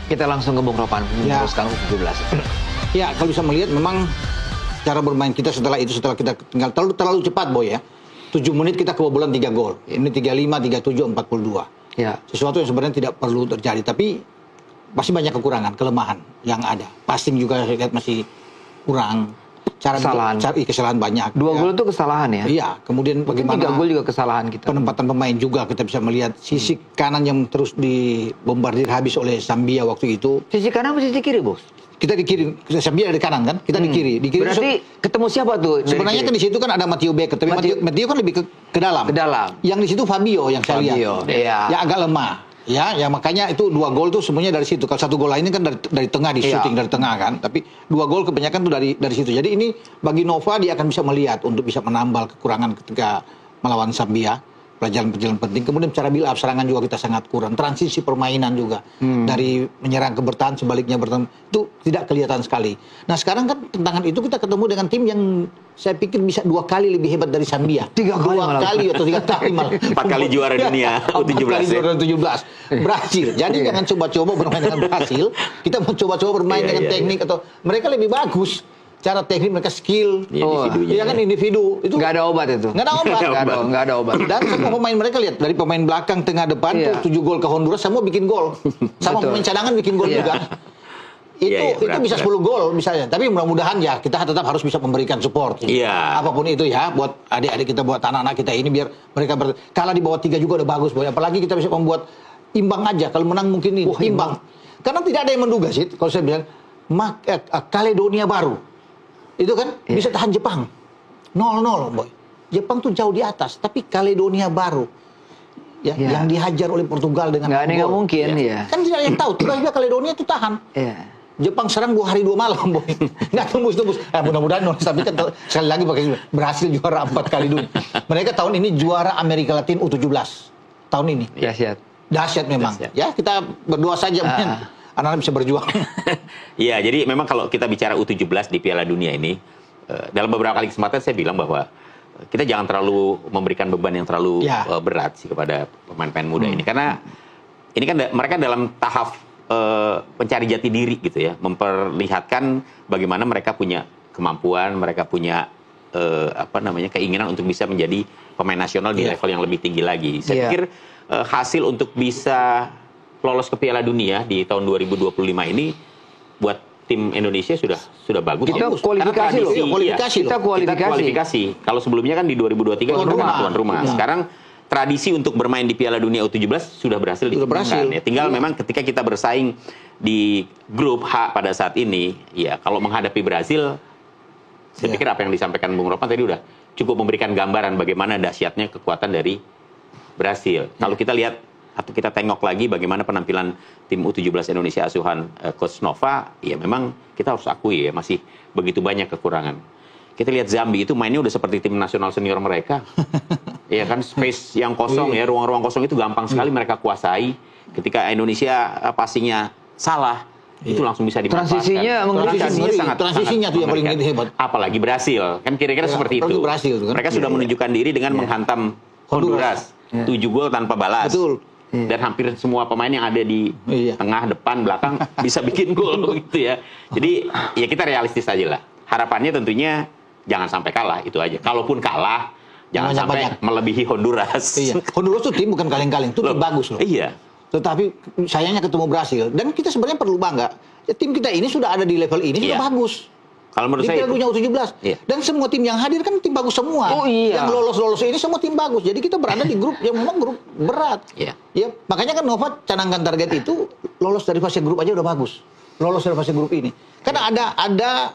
Kita langsung ke Bung Ropan meneruskan U17. Ya, kalau bisa melihat memang cara bermain kita setelah kita tinggal terlalu cepat, Boy ya. 7 menit kita kebobolan 3 gol. Ini 35, 37, 42. Ya. Sesuatu yang sebenarnya tidak perlu terjadi, tapi masih banyak kekurangan, kelemahan yang ada. Passing juga saya lihat masih kurang. Kesalahan banyak. 2 gol itu kesalahan ya? Iya, kemudian bagaimana 3 gol juga kesalahan kita. Penempatan pemain juga kita bisa melihat sisi kanan yang terus dibombardir habis oleh Zambia waktu itu. Sisi kanan atau sisi kiri, Bos? Kita di kiri, Zambia di kanan kan? Kita di kiri. Berarti ketemu siapa tuh? Sebenarnya kan di situ kan ada Matteo Becker, tapi Matteo kan lebih ke dalam. Ke dalam. Yang di situ Fabio yang saya lihat. Iya. Ya agak lemah. Ya makanya itu 2 gol tuh semuanya dari situ. Kalau 1 gol lainnya kan dari tengah di shooting dari tengah kan. Tapi 2 gol kebanyakan tuh dari situ. Jadi ini bagi Nova dia akan bisa melihat untuk bisa menambal kekurangan ketika melawan Zambia. Pelajaran-pelajaran penting. Kemudian cara build up serangan juga kita sangat kurang. Transisi permainan juga. Dari menyerang ke bertahan, sebaliknya bertahan. Itu tidak kelihatan sekali. Nah sekarang kan tantangan itu kita ketemu dengan tim yang saya pikir bisa 2 kali lebih hebat dari Zambia. 3 kali atau 3 kali malah. 4 kali juara dunia U17. 4 kali juara 17. Brasil. Jadi jangan coba-coba bermain dengan Brasil. Kita mau coba-coba bermain dengan teknik atau mereka lebih bagus. Cara teknik mereka skill, iya kan individu itu nggak ada obat itu, nggak ada obat. Dan semua pemain mereka lihat dari pemain belakang, tengah, depan tuh 7 gol ke Honduras semua bikin gol, sama pemain cadangan bikin gol juga. Itu bisa 10 gol misalnya. Tapi mudah-mudahan ya kita tetap harus bisa memberikan support. Apapun itu ya buat adik-adik kita, buat anak-anak kita ini biar mereka kalah di bawah 3 juga udah bagus, Boy. Apalagi kita bisa membuat imbang aja. Kalau menang mungkin ini imbang. Karena tidak ada yang menduga sih kalau saya bilang Kaledonia baru. Itu kan bisa tahan Jepang 0-0, Boy. Jepang tuh jauh di atas, tapi Kaledonia baru yang dihajar oleh Portugal dengan nggak mungkin kan tidak ada yang tahu tiba-tiba Kaledonia itu tahan. Jepang serang 2 hari 2 malam, Boy. Nggak tembus. Mudah-mudahan tapi kan sekali lagi berhasil juara 4 kali dunia. Mereka tahun ini juara Amerika Latin U17 tahun ini. Dahsyat memang. Ya kita berdoa saja anak-anak bisa berjuang. Iya, jadi memang kalau kita bicara U17 di Piala Dunia ini, dalam beberapa kali kesempatan saya bilang bahwa kita jangan terlalu memberikan beban yang terlalu berat sih kepada pemain-pemain muda ini. Karena ini kan mereka dalam tahap mencari jati diri gitu ya. Memperlihatkan bagaimana mereka punya kemampuan, mereka punya keinginan untuk bisa menjadi pemain nasional di level yang lebih tinggi lagi. Saya pikir hasil untuk bisa lolos ke Piala Dunia di tahun 2025 ini buat tim Indonesia sudah bagus. Kita kualifikasi loh. Kita kualifikasi. Kalau sebelumnya kan di 2023 tuan rumah. Sekarang tradisi untuk bermain di Piala Dunia U17 sudah berhasil dikembangkan. Ya, tinggal memang ketika kita bersaing di grup H pada saat ini, ya kalau menghadapi Brasil, saya pikir apa yang disampaikan Bung Ropan tadi udah cukup memberikan gambaran bagaimana dahsyatnya kekuatan dari Brasil. Kalau kita lihat atau kita tengok lagi bagaimana penampilan tim U17 Indonesia asuhan Coach Nova, ya memang kita harus akui ya masih begitu banyak kekurangan. Kita lihat Zambia itu mainnya udah seperti tim nasional senior mereka. Ya kan, space yang kosong ya, ruang-ruang kosong itu gampang sekali mereka kuasai. Ketika Indonesia passingnya salah, itu langsung bisa dimanfaatkan. Transisinya tuh yang paling hebat. Apalagi Brasil, kan kira-kira seperti itu. Mereka sudah menunjukkan diri dengan menghantam Honduras 7 gol tanpa balas. Betul. Dan hampir semua pemain yang ada di tengah, depan, belakang bisa bikin gol gitu ya. Jadi ya kita realistis aja lah. Harapannya tentunya jangan sampai kalah, itu aja. Kalaupun kalah, jangan sampai melebihi Honduras. Honduras tuh tim bukan kaleng-kaleng, itu tim bagus loh. Tetapi sayangnya ketemu Brasil. Dan kita sebenarnya perlu bangga. Ya, tim kita ini sudah ada di level ini sudah bagus. Kalau menurut saya di Piala Dunia U17. Dan semua tim yang hadir kan tim bagus semua. Yang lolos ini semua tim bagus. Jadi kita berada di grup yang memang grup berat. Ya, makanya kan Nova canangkan target itu lolos dari fase grup aja udah bagus. Lolos dari fase grup ini. Karena ada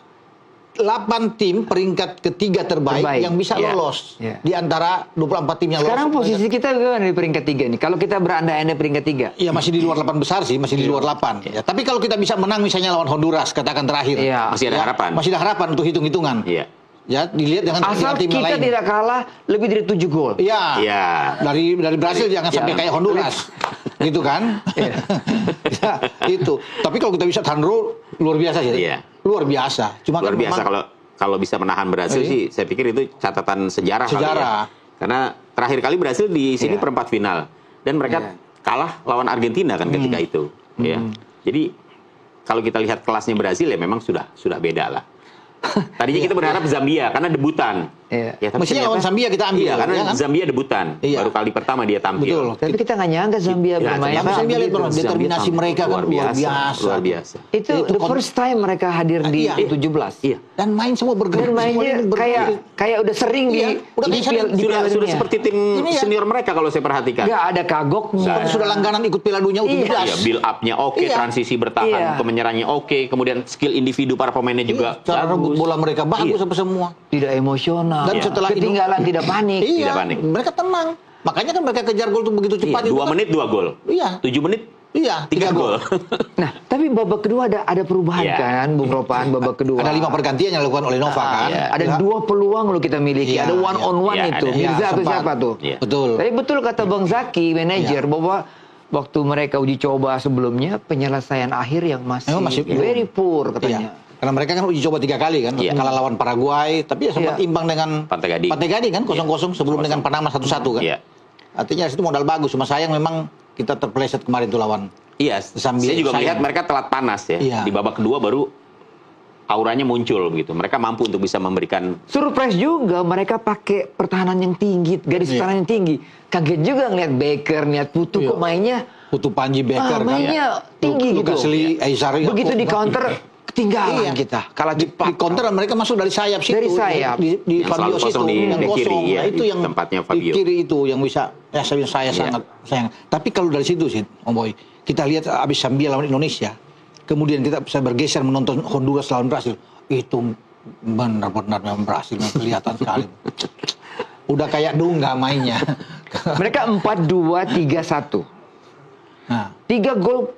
8 tim peringkat ketiga terbaik yang bisa lolos di antara 24 tim yang sekarang lolos. Posisi kita gimana di peringkat 3 nih? Kalau kita berandai-andai peringkat 3. Iya, masih di luar 8 besar sih, masih di luar 8. Ya, tapi kalau kita bisa menang misalnya lawan Honduras, katakan terakhir. Masih ada harapan. Masih ada harapan untuk hitung-hitungan. Ya, dilihat dengan asal tim kita lain. Tidak kalah lebih dari 7 gol. Dari Brasil jangan sampai kayak Honduras. Gitu kan? Itu. Tapi kalau kita bisa tahan luar biasa sih. Luar biasa. Cuma luar biasa kalau bisa menahan Brasil sih, saya pikir itu catatan sejarah. Ya. Karena terakhir kali Brasil di sini perempat final dan mereka kalah lawan Argentina kan ketika itu. Ya. Jadi kalau kita lihat kelasnya Brazil ya memang sudah beda lah. Tadinya kita berharap Zambia karena debutan. Iya. Ya, mestinya lawan Zambia kita ambil. Iya, karena ya kan? Zambia debutan. Iya. Baru kali pertama dia tampil. Betul. Tapi kita nggak nyangka Zambia bermain. Tapi Zambia lihat bro, determinasi mereka kan luar biasa. Luar biasa. Itu the first time mereka hadir di Iya. U17. Iya. Dan main semua bergerak. Dan mainnya kayak udah sering Iya, udah di kayak Piala Sudah Dunia. seperti tim Ini ya. senior mereka kalau saya perhatikan. Nggak ada kagoknya. Bukan sudah langganan ikut Piala Dunia U17. Iya, build up-nya oke, Iya. transisi bertahan, Iya. penyerangnya oke, kemudian skill individu para pemainnya juga Cara rebut bagus. bola mereka bagus Iya. apa semua. Tidak emosional. Dan setelah ketinggalan tidak panik. Iya, Tidak panik. mereka tenang. Makanya kan mereka kejar gol tuh begitu cepat. Iya, itu 2 kan. menit 2 gol. Iya. 7 menit Iya, 3 gol. Nah, tapi babak kedua ada perubahan Iya. kan, Bung Ropan, babak kedua. Ada 5 pergantian yang dilakukan oleh Nova kan. iya. Ada 2 peluang lo kita miliki. Iya, Ada one on one iya, itu. ada. Mirza Iya, atau sempat. siapa tuh? Iya. Betul. Tapi betul kata Bang Zaki, manajer, bahwa waktu mereka uji coba sebelumnya, penyelesaian akhir yang masih, Memang masih very poor Iya. katanya. Karena mereka kan uji coba 3 kali kan, Iya. kalah lawan Paraguay, tapi ya sempat Iya. imbang dengan Pantai Gading. kan 0-0 sebelum dengan Panama 1-1 kan. Iya. Artinya itu modal bagus, cuma sayang memang kita terpeleset kemarin tuh lawan. Iya, Zambia, saya juga melihat sayang. mereka telat panas ya. Iya. Di babak kedua baru auranya muncul gitu. Mereka mampu untuk bisa memberikan Surprise juga mereka pakai pertahanan yang tinggi, garis Iya. pertahanan yang tinggi. Kaget juga ngeliat Baker, ngeliat Putu Iya. kok mainnya Putu Panji Becker kan. mainnya tinggi gitu. Lucas Lee, Aizar. Begitu di counter ketinggalan Iya. kita. Kalah Di cepat. counter mereka masuk dari sayap situ. Dari sayap. Di Yang Fabio selalu kosong situ, di yang kiri, kosong. iya, Nah, itu di yang tempatnya di Fabio. kiri itu yang bisa saya Iya. sangat sayang. Tapi kalau dari situ sih, Om Boy, kita lihat abis Zambia lawan Indonesia, kemudian kita bisa bergeser menonton Honduras lawan Brasil. Itu benar-benar memang Brasil kelihatan sekali. Udah kayak Dunga mainnya. Mereka 4-2-3-1. Nah, 3 gol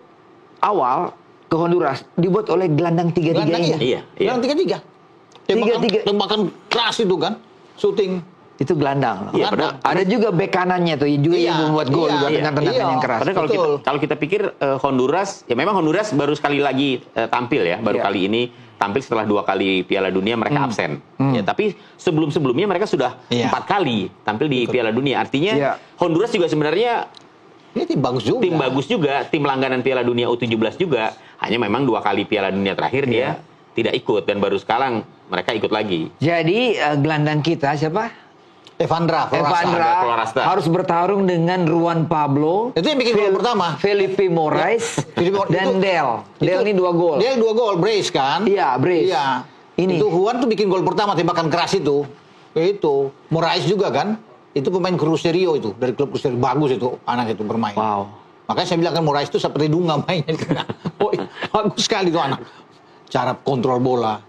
awal ke Honduras dibuat oleh gelandang 3-3 gelandang ini. Iya, iya. Gelandang 3-3. 3-3. Tembakan keras itu kan, shooting. Itu gelandang. Iya, padahal- Ada juga bek kanannya tuh juga Iya, yang membuat gol iya, juga iya, dengan tendangan iya. yang keras. Padahal kalau kita pikir Honduras, ya memang Honduras baru sekali lagi tampil ya, baru Iya. kali ini tampil setelah 2 kali Piala Dunia mereka absen. Ya, tapi sebelumnya mereka sudah Iya. 4 kali tampil di Piala Dunia. Artinya Iya. Honduras juga sebenarnya Ini tim bagus juga. tim bagus juga, tim langganan Piala Dunia U17 juga. Hanya memang 2 kali Piala Dunia terakhir dia tidak ikut dan baru sekarang mereka ikut lagi. Jadi gelandang kita siapa? Evandra Florasta. harus bertarung dengan Ruan Pablo. Itu yang bikin gol pertama. Felipe Moraes dan Del. Del ini 2 gol. Dia 2 gol, brace kan? Iya, brace. Iya. Ini. Itu Juan tuh bikin gol pertama tembakan keras itu. Itu Moraes juga kan? Itu pemain Cruzeiro itu dari klub Cruzeiro bagus itu anak itu bermain. Wow. Makanya saya bilang kan Moraes itu seperti Dunga mainnya. Oh, bagus sekali tuh anak. Cara kontrol bola,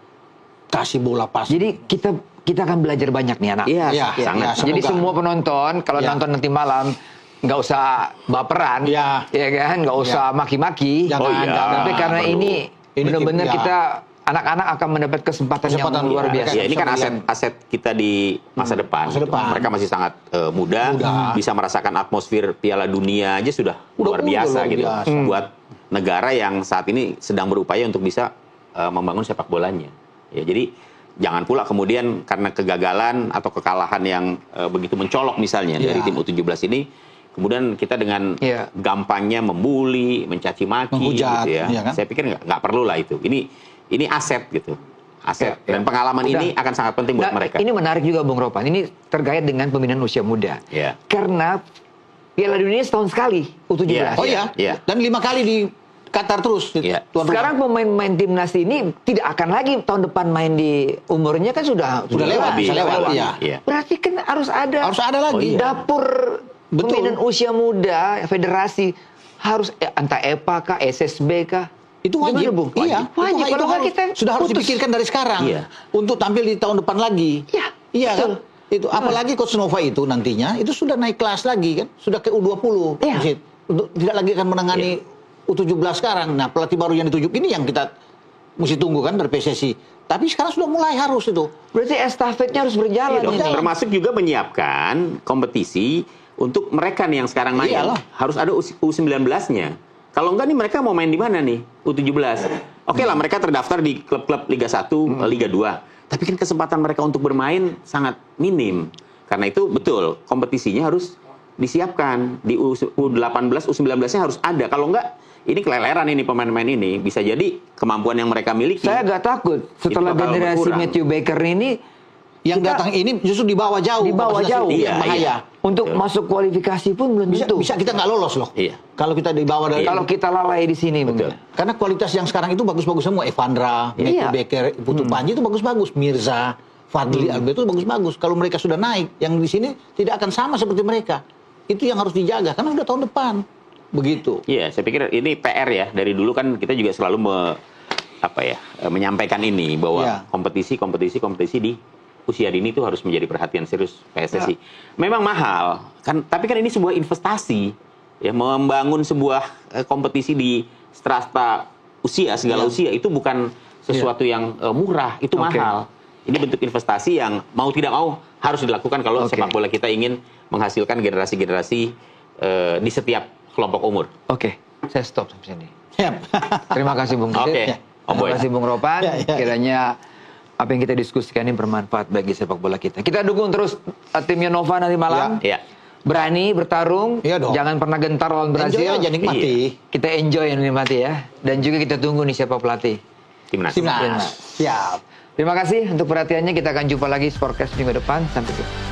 kasih bola pas. Jadi kita akan belajar banyak nih anak. Iya, Iya, sangat. iya. Jadi Semoga. semua penonton kalau Ya. nonton nanti malam nggak usah baperan, Ya. ya kan, nggak usah maki-maki. Jangan, Oh iya. jangan. Tapi karena perlu. ini Ini benar-benar tim- ya. kita anak-anak akan mendapat kesempatan yang luar Iya. biasa. Ya, ini kan Bisa aset kita di masa depan. masa depan. Mereka masih sangat muda, bisa merasakan atmosfer Piala Dunia aja sudah luar biasa luar gitu. biasa. Buat negara yang saat ini sedang berupaya untuk bisa membangun sepak bolanya. Ya, jadi jangan pula kemudian karena kegagalan atau kekalahan yang begitu mencolok misalnya dari tim U17 ini, kemudian kita dengan Iya. gampangnya membuli, mencaci maki, Menghujat, gitu ya. iya kan? Saya pikir nggak perlu lah itu. Ini aset gitu, aset Ya, ya. dan pengalaman Udah. ini akan sangat penting buat Nah, mereka. ini menarik juga Bung Ropan. Ini terkait dengan pembinaan usia muda. Iya. Karena Piala Dunia setahun sekali U17. Iya. Oh iya. Iya. Dan 5 kali di Qatar terus. Iya. Tuan rumah. Sekarang pemain-pemain timnas ini tidak akan lagi tahun depan main di umurnya kan sudah lewat, bisa lewat, iya. Iya. Berarti kan harus ada lagi. Oh, iya. dapur Betul. pembinaan usia muda federasi harus entah EPA kah SSB kah. Itu wajib, Gimana, Bung? iya. Wajib. Itu Kalau nggak kita sudah harus putus. dipikirkan dari sekarang Iya. untuk tampil di tahun depan lagi. Iya, Iya betul. kan? Itu apalagi Coach Nova itu nantinya itu sudah naik kelas lagi kan, sudah ke U20. Iya. Maksud, untuk tidak lagi akan menangani U17 sekarang. Nah, pelatih baru yang ditunjuk ini yang kita mesti tunggu kan dari PSSI. Tapi sekarang sudah mulai harus itu. Berarti estafetnya harus berjalan Iya dong. ini. Termasuk juga menyiapkan kompetisi untuk mereka nih yang sekarang main. Iyalah. Harus ada U19-nya. Kalau enggak nih mereka mau main di mana nih? U17. Oke lah mereka terdaftar di klub-klub Liga 1, Liga 2. Tapi kan kesempatan mereka untuk bermain sangat minim. Karena itu betul, kompetisinya harus disiapkan di U18, U19-nya harus ada. Kalau enggak, ini keleleran ini pemain-pemain ini. Bisa jadi kemampuan yang mereka miliki. Saya agak takut setelah generasi berkurang. Matthew Baker ini Yang datang ini justru di bawah jauh. Di bawah jauh. Iya, bahaya. Iya. untuk masuk kualifikasi pun belum tentu. Bisa kita nggak lolos loh. Iya. Kalau kita di bawah dari. Kalau kita lalai di sini, Betul. Karena kualitas yang sekarang itu bagus-bagus semua. Evandra, Matthew Baker, Putu Panji itu bagus-bagus. Mirza, Fadli, Alberto itu bagus-bagus. Kalau mereka sudah naik, yang di sini tidak akan sama seperti mereka. Itu yang harus dijaga karena sudah tahun depan. Begitu. Iya, saya pikir ini PR ya. Dari dulu kan kita juga selalu menyampaikan ini bahwa kompetisi di usia dini itu harus menjadi perhatian serius PSSI. Memang mahal, kan? Tapi kan ini sebuah investasi, ya, membangun sebuah kompetisi di strata usia, segala usia itu bukan sesuatu yang murah, itu mahal. Ini bentuk investasi yang mau tidak mau harus dilakukan kalau sepak bola kita ingin menghasilkan generasi-generasi di setiap kelompok umur. Oke, saya stop sampai sini. Siap. Terima kasih Bung Kisit. Terima kasih Bung Ropan. Kiranya apa yang kita diskusikan ini bermanfaat bagi sepak bola kita. Kita dukung terus timnya Nova nanti malam. Ya. Berani bertarung, jangan pernah gentar lawan Brazil. Enjoy aja, nikmati. Kita enjoy dan nikmati ya. Dan juga kita tunggu nih siapa pelatih Timnas. Siap. Terima kasih untuk perhatiannya. Kita akan jumpa lagi Sportcast minggu depan. Sampai jumpa.